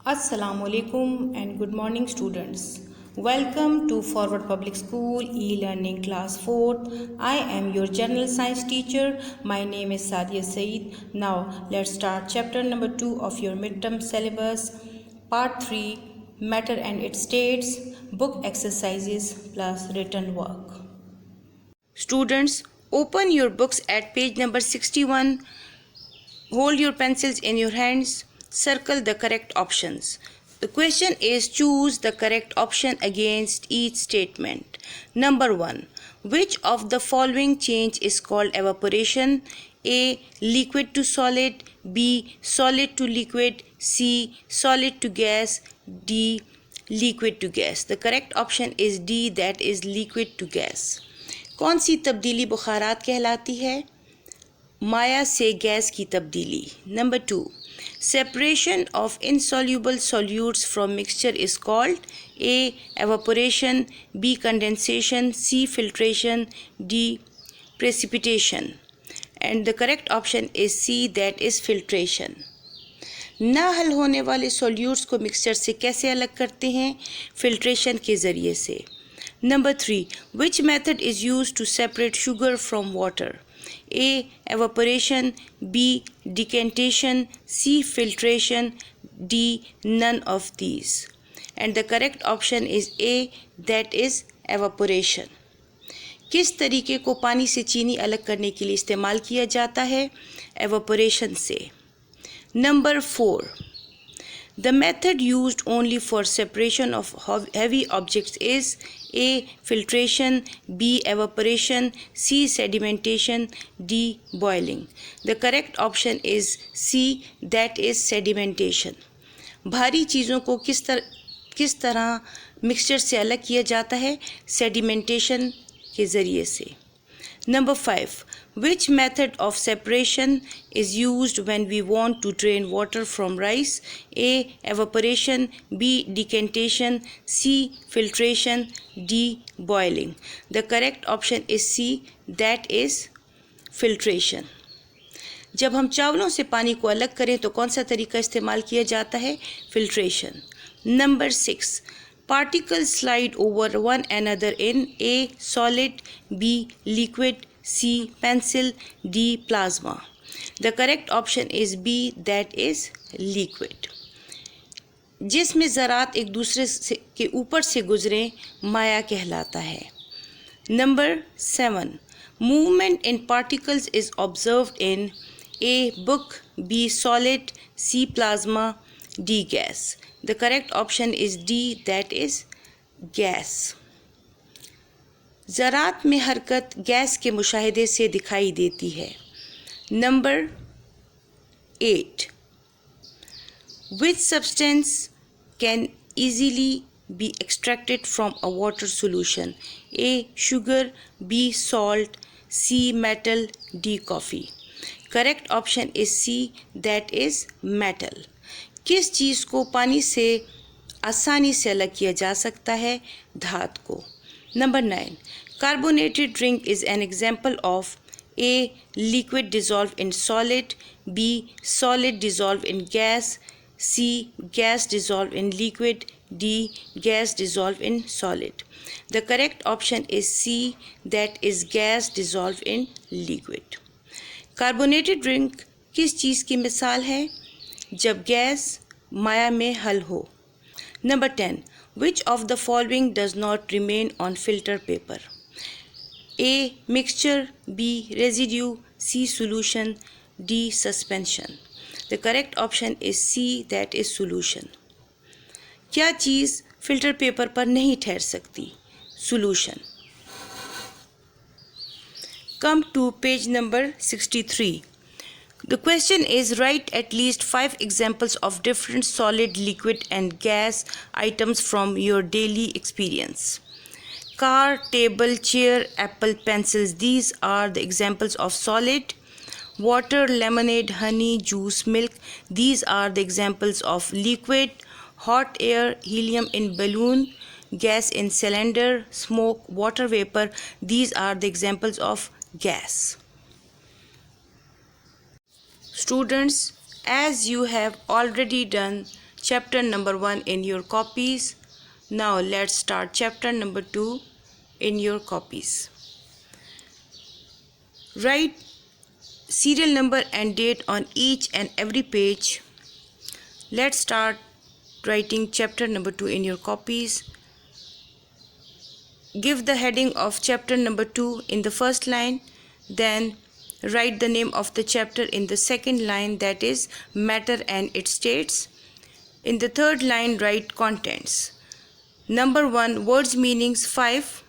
Assalamualaikum and good morning students. Welcome to Forward Public School e-learning class 4th. I am your general science teacher. My name is Sadia Saeed. Now let's start chapter number 2 of your midterm syllabus. Part 3 Matter and its states, book exercises plus written work. Students, open your books at page number 61. Hold your pencils in your hands. Circle the correct options. The question is choose the correct option against each statement. Number 1. Which of the following change is called evaporation? A. Liquid to solid. B. Solid to liquid. C. Solid to gas. D. Liquid to gas. The correct option is D, that is liquid to gas. कौन सी तब्दीली बुखारात कहलाती है? माया से gas की तब्दीली. Number 2. Separation of insoluble solutes from mixture is called A. Evaporation. B. Condensation. C. Filtration. D. Precipitation. And the correct option is C, that is filtration. ना हल होने वाले solutes को मिक्सचर से कैसे अलग करते हैं? फिल्ट्रेशन के ज़रिए से. Number 3. Which method is used to separate sugar from water? A. Evaporation. B. Decantation. C. Filtration. D. None of these. And the correct option is A, that is evaporation. किस तरीके को पानी से चीनी अलग करने के लिए इस्तेमाल किया जाता है? एवापोरेशन से. Number 4. The method used only for separation of heavy objects is A. Filtration. B. Evaporation. C. Sedimentation. D. Boiling. The correct option is C, that is sedimentation. भारी चीज़ों को किस तरह मिक्सचर से अलग किया जाता है? सेडिमेंटेशन के ज़रिए से. Number 5. Which method of separation is used when we want to drain water from rice? A. Evaporation. B. Decantation. C. Filtration. D. Boiling. The correct option is C, that is filtration. जब हम चावलों से पानी को अलग करें तो कौन सा तरीका इस्तेमाल किया जाता है? Filtration. Number 6. Particles slide over one another in A. Solid. B. Liquid. C. Pencil. D. Plasma. The correct option is B, that is liquid. जिसमें ज़रात एक दूसरे के ऊपर से गुजरें माया कहलाता है. Number 7. Movement in particles is observed in A. Book. B. Solid. C. Plasma. D. Gas. The correct option is D, that is gas. ज़रात में हरकत गैस के मुशाहिदे से दिखाई देती है. Number 8. Which substance can easily be extracted from a water solution? A. Sugar. B. Salt. C. Metal. D. Coffee. Correct option is C, that is metal. किस चीज़ को पानी से आसानी से अलग किया जा सकता है? धात को. Number 9. Carbonated drink is an example of A. Liquid dissolved in solid. B. Solid dissolved in gas. C. Gas dissolved in liquid. D. Gas dissolved in solid. The correct option is C, that is gas dissolved in liquid. Carbonated drink किस चीज़ की मिसाल है? जब gas माया में हल हो. Number 10. Which of the following does not remain on filter paper? A. Mixture. B. Residue. C. Solution. D. Suspension. The correct option is C, that is solution. क्या चीज़ filter paper पर नहीं ठहर सकती? Solution. Come to page number 63. The question is write at least 5 examples of different solid, liquid and gas items from your daily experience. Car, table, chair, apple, pencils. These are the examples of solid. Water, lemonade, honey, juice, milk. These are the examples of liquid. Hot air, helium in balloon, gas in cylinder, smoke, water vapor. These are the examples of gas. Students, as you have already done chapter number 1 in your copies. Now let's start chapter number 2 in your copies. Write serial number and date on each and every page. Let's start writing chapter number 2 in your copies. Give the heading of chapter number 2 in the first line, then write the name of the chapter in the second line, that is matter and its states. In the third line, write contents. Number 1, words meanings 5.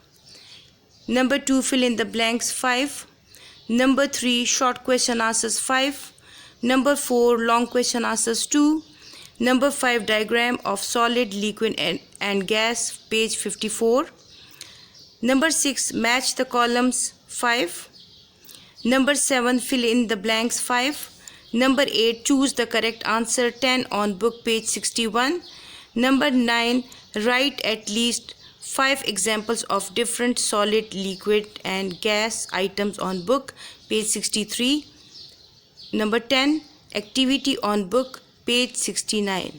Number 2, fill in the blanks 5. Number 3, short question answers 5. Number 4, long question answers 2. Number 5, diagram of solid, liquid and gas, page 54. Number 6, match the columns 5. Number 7, fill in the blanks 5. Number 8, choose the correct answer 10 on book, page 61. Number 9, write at least 5 examples of different solid, liquid and gas items on book, page 63. Number 10, activity on book, page 59.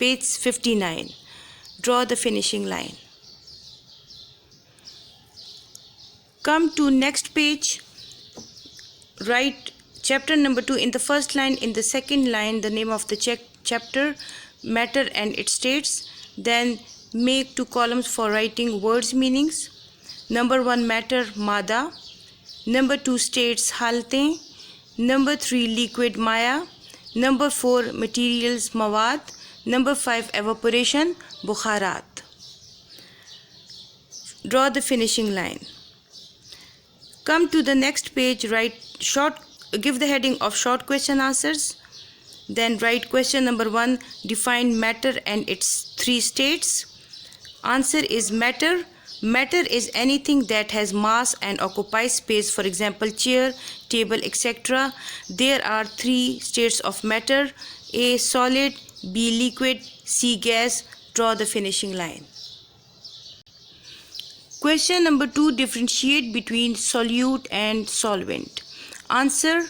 Page 59. Draw the finishing line. Come to next page. Write chapter number 2 in the first line, in the second line the name of the chapter, matter and its states. Then make 2 columns for writing words meanings. Number 1, matter, mada. Number 2, states, halte. Number 3, liquid, maya. Number 4, materials, mawad. Number 5, evaporation, bukharat. Draw the finishing line. Come to the next page. Write give the heading of short question answers. Then write question number 1, define matter and its 3 states. Answer is matter. Matter is anything that has mass and occupies space, for example chair, table, etc. There are 3 states of matter: A, solid; B, liquid; C, gas. Draw the finishing line. Question number 2, differentiate between solute and solvent. Answer: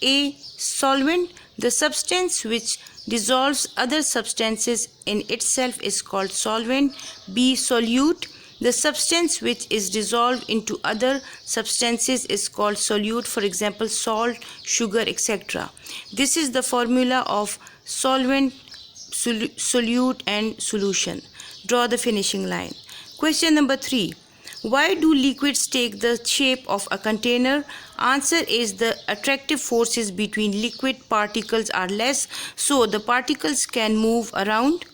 A, solvent. The substance which dissolves other substances in itself is called solvent. B, solute. The substance which is dissolved into other substances is called solute, for example salt, sugar, etc. This is the formula of solvent, solute and solution. Draw the finishing line. Question number 3, why do liquids take the shape of a container? Answer is the attractive forces between liquid particles are less, so the particles can move around.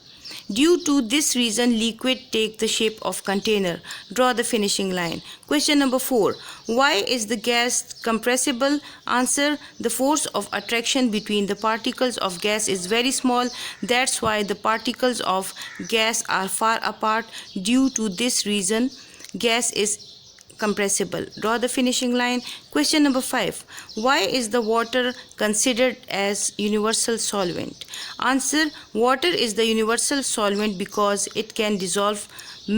Due to this reason, liquid take the shape of container. Draw the finishing line. Question number 4, why is the gas compressible? Answer: the force of attraction between the particles of gas is very small. That's why the particles of gas are far apart. Due to this reason, gas is compressible. Draw the finishing line. Question number 5, why is the water considered as universal solvent? Answer: water is the universal solvent because it can dissolve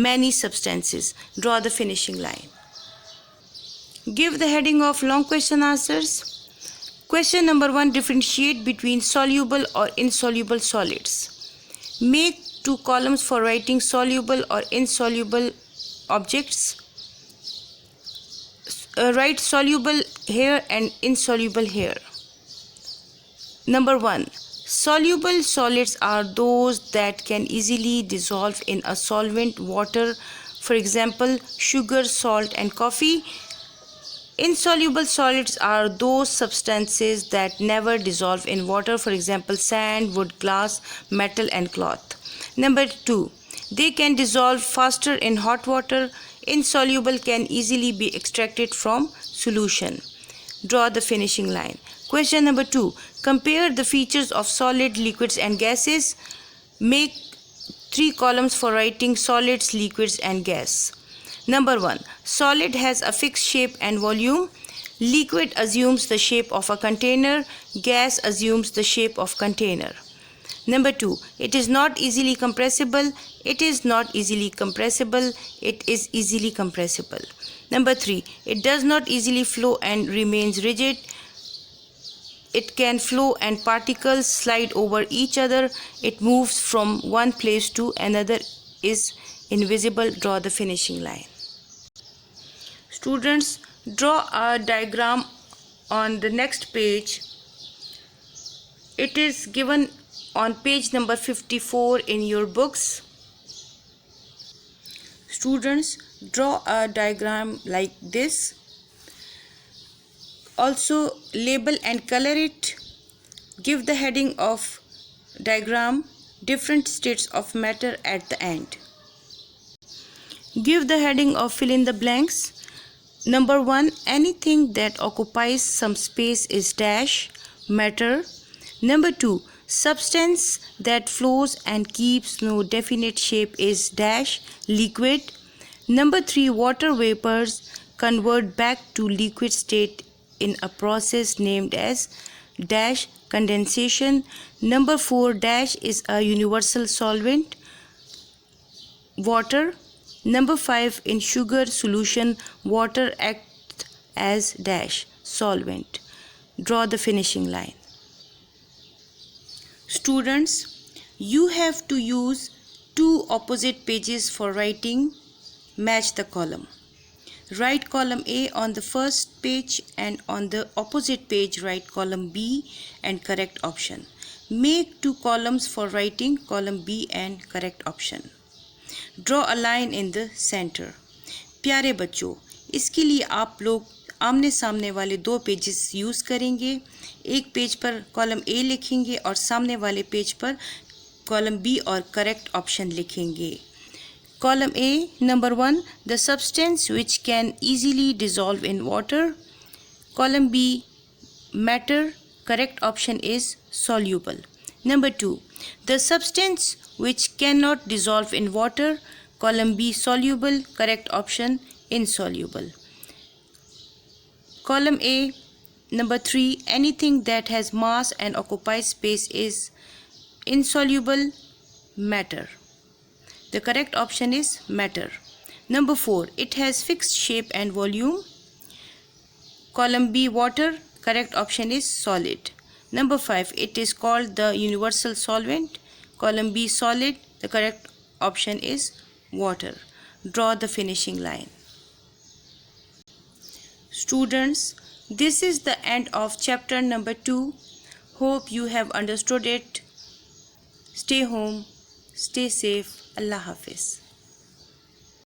many substances. Draw the finishing line. Give the heading of long question answers. Question number 1, differentiate between soluble or insoluble solids. Make 2 columns for writing soluble or insoluble objects. Write soluble here and insoluble here. Number 1, soluble solids are those that can easily dissolve in a solvent, water, for example sugar, salt and coffee. Insoluble solids are those substances that never dissolve in water, for example sand, wood, glass, metal and cloth. Number 2, they can dissolve faster in hot water. Insoluble can easily be extracted from solution. Draw the finishing line. Question number 2, compare the features of solid, liquids and gases. Make 3 columns for writing solids, liquids and gas. Number 1, solid has a fixed shape and volume. Liquid assumes the shape of a container. Gas assumes the shape of container. Number 2, it is not easily compressible. It is not easily compressible. It is easily compressible. Number 3, it does not easily flow and remains rigid. It can flow and particles slide over each other. It moves from one place to another, is invisible. Draw the finishing line. Students, draw a diagram on the next page. It is given on page number 54 in your books. Students, draw a diagram like this. Also label and color it. Give the heading of diagram different states of matter at the end. Give the heading of fill in the blanks. Number 1, anything that occupies some space is dash matter. Number 2, substance that flows and keeps no definite shape is dash liquid. Number 3, water vapors convert back to liquid state in a process named as dash condensation. Number 4, dash is a universal solvent, water. Number 5, in sugar solution, water acts as dash solvent. Draw the finishing line. Students, you have to use 2 opposite pages for writing. Match the column. Write column A on the first page and on the opposite page write column B and correct option. Make 2 columns for writing column B and correct option. Draw a line in the center. प्यारे बच्चों, इसके लिए आप लोग आमने सामने वाले 2 pages use करेंगे. एक पेज पर कॉलम A लिखेंगे और सामने वाले पेज पर कॉलम B और करेक्ट ऑप्शन लिखेंगे. Column A, number 1, the substance which can easily dissolve in water. Column B, matter, correct option is soluble. Number 2, the substance which cannot dissolve in water. Column B, soluble, correct option insoluble. Column A, number 3, anything that has mass and occupies space is insoluble, matter. The correct option is matter. Number 4, it has fixed shape and volume. Column B, water, correct option is solid. Number 5, it is called the universal solvent. Column B, solid, the correct option is water. Draw the finishing line. Students, this is the end of chapter number 2. Hope you have understood it. Stay home, stay safe. Allah Hafiz.